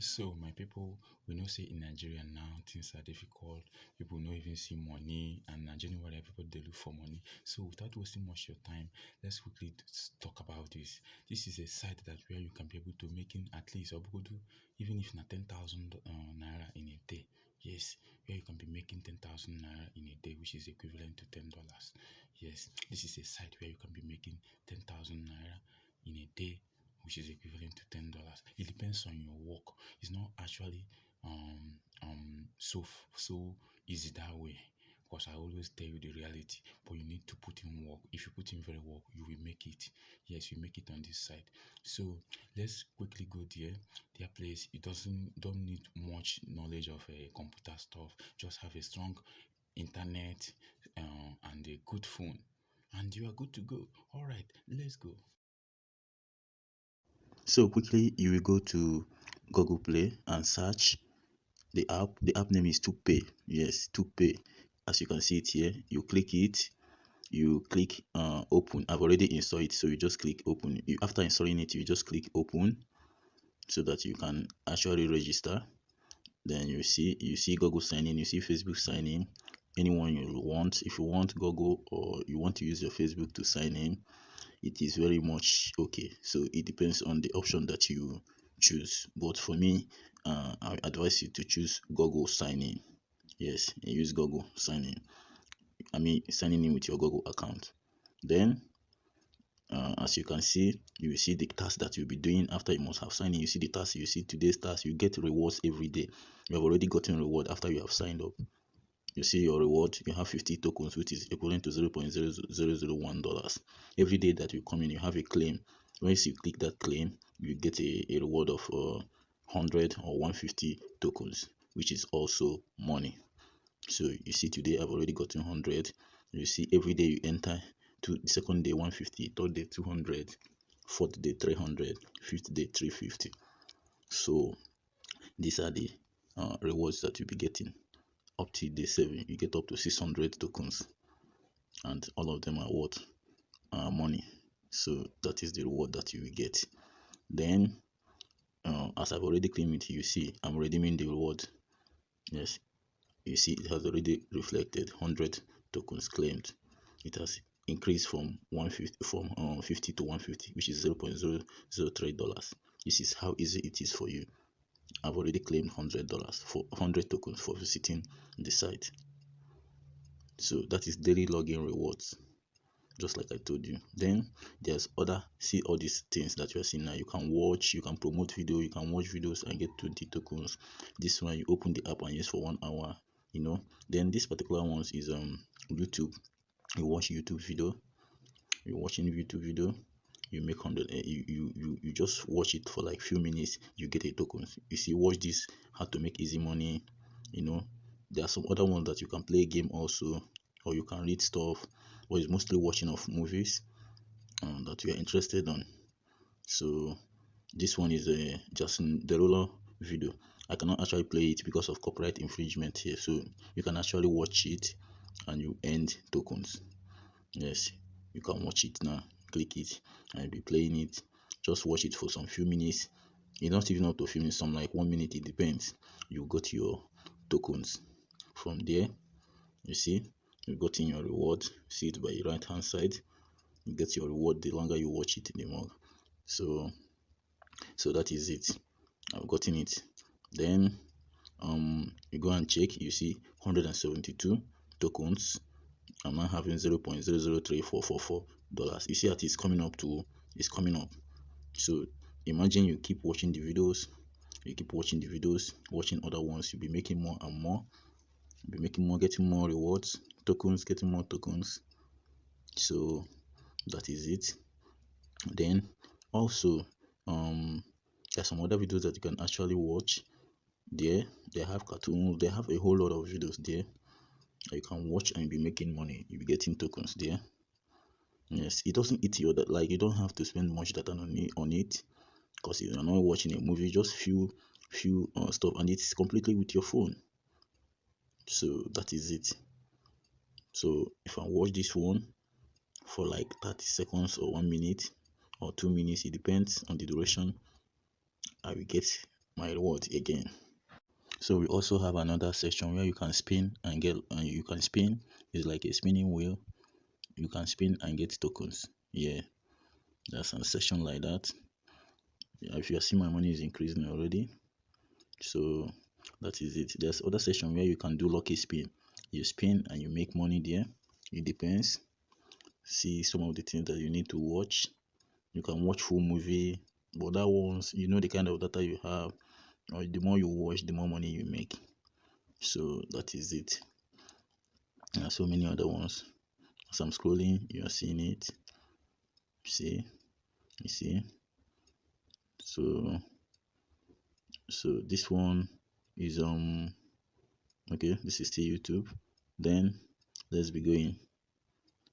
So my people, we know say in Nigeria now things are difficult. People no even see money, and Nigerian people they look for money. So without wasting much your time, let's quickly talk about this. This is a site that where you can be able to making at least or do even if not 10,000 naira in a day. Yes, where you can be making 10,000 naira in a day, which is equivalent to $10. Yes, this is a site where you can be making 10,000 naira in a day, which is equivalent to $10. It depends on your work. It's not actually so easy that way. Because I always tell you the reality, but you need to put in work. If you put in very work, you will make it. Yes, you make it on this side. So let's quickly go there. Their place, it don't need much knowledge of computer stuff. Just have a strong internet and a good phone, and you are good to go. All right, let's go. So quickly, you will go to Google Play and search the app. The app name is TuPay. Yes, TuPay. As you can see it here, you click it. You click open. I've already installed it, so you just click open. After installing it, you just click open so that you can actually register. Then you see Google sign in. You see Facebook sign in. Anyone you want. If you want Google or you want to use your Facebook to sign in, it is very much okay. So it depends on the option that you choose. But for me, I advise you to choose Google sign in. Yes, use Google sign in. I mean, signing in with your Google account. Then, as you can see, you will see the task that you'll be doing after you must have signed in. You see the task, you see today's task, you get rewards every day. You have already gotten reward after you have signed up. You see your reward, you have 50 tokens, which is equivalent to $0.0001. Every day that you come in, you have a claim. Once you click that claim, you get a reward of 100 or 150 tokens, which is also money. So you see today I've already gotten 100. You see every day you enter to the second day 150, third day 200, fourth day 300, fifth day 350. So these are the rewards that you'll be getting. Up to day 7 you get up to 600 tokens, and all of them are what money. So that is the reward that you will get. Then as I've already claimed it, you see I'm redeeming the reward. Yes, you see it has already reflected 100 tokens claimed. It has increased from 150 from 50 to 150, which is $0.003. This is how easy it is for you. I've already claimed $100 for 100 tokens for visiting the site. So that is daily login rewards, just like I told you. Then there's other, see all these things that you're seeing now. You can watch, you can promote video, you can watch videos and get 20 tokens. This one you open the app and use for 1 hour, Then this particular one is YouTube. You watch YouTube video, you're watching YouTube video, you make 100, you just watch it for like few minutes, you get a tokens. You see, watch this, how to make easy money. There are some other ones that you can play a game also, or you can read stuff, or it's mostly watching of movies that you are interested on. So this one is a Justin Derulo video. I cannot actually play it because of copyright infringement here, so you can actually watch it and you earn tokens. Yes, you can watch it now. Click it and be playing it. Just watch it for some few minutes. You don't even have to film some like 1 minute, it depends. You got your tokens from there. You see, you got in your reward. See it by your right hand side. You get your reward the longer you watch it, the more. So that is it. I've gotten it. Then you go and check. You see 172 tokens. I'm now having $0.003444. You see that it's coming up. So imagine you keep watching the videos, watching other ones, you'll be making more and more. You'll be making more, getting more rewards, tokens, getting more tokens. So that is it. Then also there's some other videos that you can actually watch there. They have cartoons, they have a whole lot of videos there you can watch and be making money. You'll be getting tokens there. Yes, it doesn't eat your data, like you don't have to spend much data on it because you're not watching a movie, just few stuff, and it's completely with your phone. So that is it. So if I watch this one for like 30 seconds or 1 minute or 2 minutes, it depends on the duration, I will get my reward again. So we also have another section where you can spin and get, and you can spin. It's like a spinning wheel. You can spin and get tokens. Yeah, that's a section like that. Yeah, if you see, my money is increasing already. So that is it. There's other section where you can do lucky spin. You spin and you make money there. It depends. See some of the things that you need to watch. You can watch full movie, but that ones, you know, the kind of data you have, or the more you watch, the more money you make. So that is it. There are so many other ones. As I'm scrolling, you are seeing it. See, you see. So this one is okay, this is still YouTube. Then let's be going.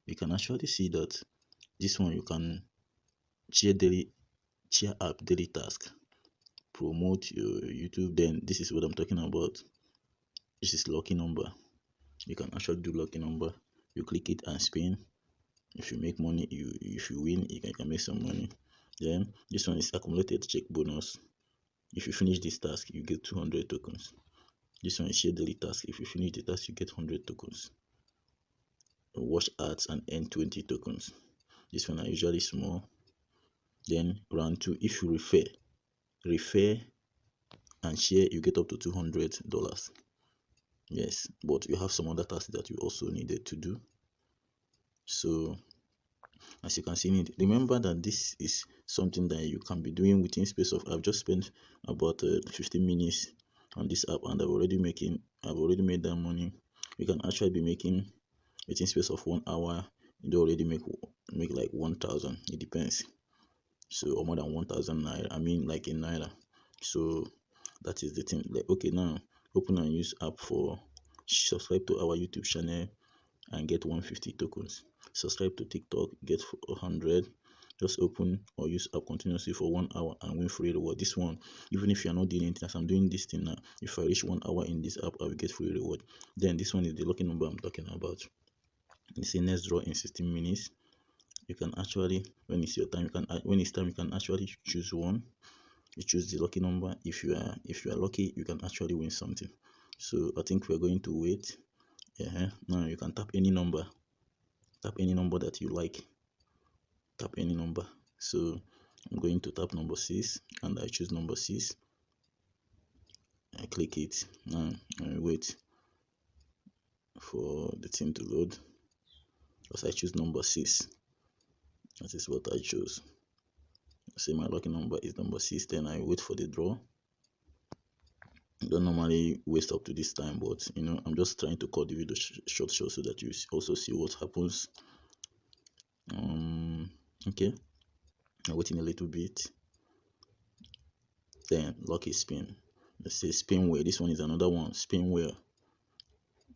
You can actually see that this one you can share app daily task, promote your YouTube. Then this is what I'm talking about. This is lucky number. You can actually do lucky number. You click it and spin. If you make money, if you win, you can make some money. Then this one is accumulated check bonus. If you finish this task, you get 200 tokens. This one is share daily task. If you finish the task, you get 100 tokens. Watch ads and earn 20 tokens. This one are usually small. Then round 2, if you refer and share, you get up to $200. Yes, but you have some other tasks that you also needed to do. So as you can see, remember that this is something that you can be doing within space of, I've just spent about 15 minutes on this app, and I've already made that money. You can actually be making within space of 1 hour. You do already make like 1,000. It depends. So, or more than 1,000 naira. I mean, like in naira. So that is the thing. Like, okay, now open and use app for subscribe to our YouTube channel and get 150 tokens. Subscribe to TikTok, get 100. Just open or use app continuously for 1 hour and win free reward. This one, even if you're not doing anything, as I'm doing this thing now, if I reach 1 hour in this app, I will get free reward. Then this one is the lucky number I'm talking about. It's a next draw in 16 minutes. You can actually, when it's your time, you can actually choose one. You choose the lucky number. If you are lucky, you can actually win something. So I think we're going to wait. Now you can tap any number. Tap any number that you like. Tap any number. So I'm going to tap number 6 and I choose number 6. I click it. Now I wait for the thing to load. Because I choose number 6. That is what I chose. Say my lucky number is number 6. Then I wait for the draw. I don't normally waste up to this time, but you know, I'm just trying to cut the video short so that you also see what happens. Okay, I'm waiting a little bit. Then lucky spin. Let's say spin wheel. This one is another one. Spin wheel.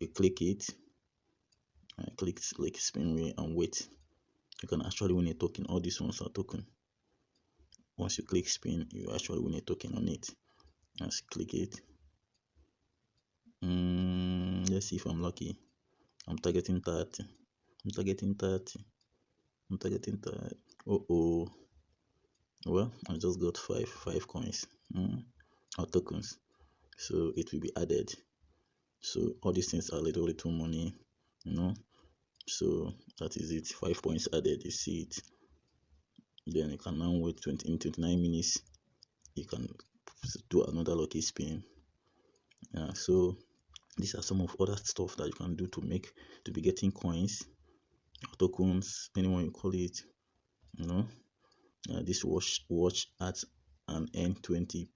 You click it. I click like spin wheel and wait. You can actually win a token. All these ones are token. Once you click spin, you actually win a token on it. Let's click it. Let's see if I'm lucky. I'm targeting 30. I'm targeting 30. Oh, well, I just got five coins or tokens, so it will be added. So all these things are little money, you know. So that is it. 5 points added. You see it. Then you can now wait in 29 minutes. You can do another lucky spin. So these are some of other stuff that you can do to be getting coins, tokens, anyone you call it. You know, this watch ads and earn 20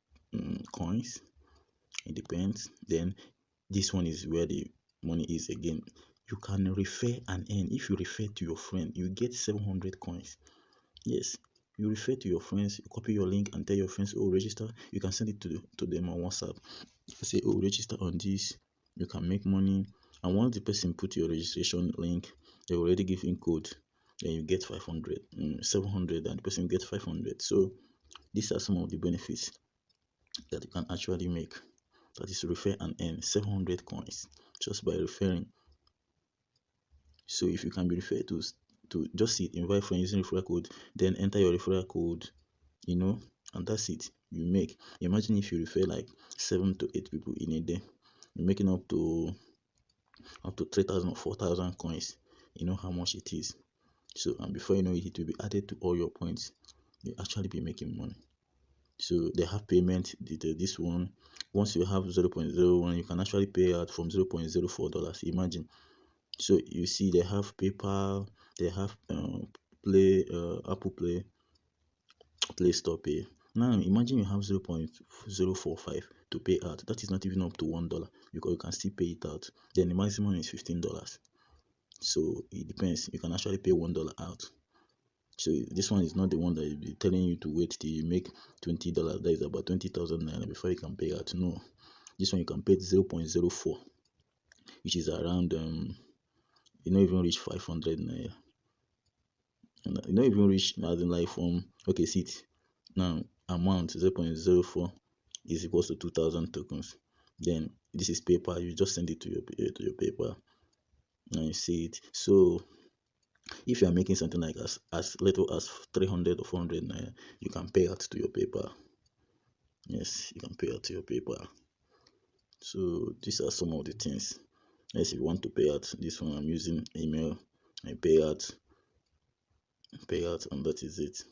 coins. It depends. Then this one is where the money is again. You can refer and earn. If you refer to your friend, you get 700 coins. Yes, you refer to your friends, you copy your link and tell your friends, oh, register. You can send it to them on WhatsApp. You say, oh, register on this. You can make money. And once the person put your registration link, they already give in code. Then you get 500, 700, and the person gets 500. So these are some of the benefits that you can actually make. That is refer and earn 700 coins just by referring. So if you can be referred to just invite friends using referral code, then enter your referral code, you know, and that's it. you make. Imagine if you refer like 7 to 8 people in a day, you're making up to 3,000 or 4,000 coins. You know how much it is. So, and before you know it, it will be added to all your points. You actually be making money. So they have payment detail. This one, once you have 0.01, you can actually pay out from $0.04. Imagine. So you see, they have PayPal, they have Apple Play Store Pay. Now imagine you have 0.045 to pay out. That is not even up to $1 because you can still pay it out. Then the maximum is $15. So it depends. You can actually pay $1 out. So this one is not the one that will be telling you to wait till you make $20. That is about 20,000 naira before you can pay out. No, this one you can pay 0.04, which is around you don't even reach 500 naira. And you don't even reach as in like from okay, see it now. Amount 0.04 is equals to 2,000 tokens. Then this is PayPal. You just send it to your PayPal. Now you see it. So if you are making something like as little as 300 or 400 naira, you can pay out to your PayPal. Yes, you can pay out to your PayPal. So these are some of the things. Yes, if you want to pay out, this one I'm using email. I pay out, and that is it.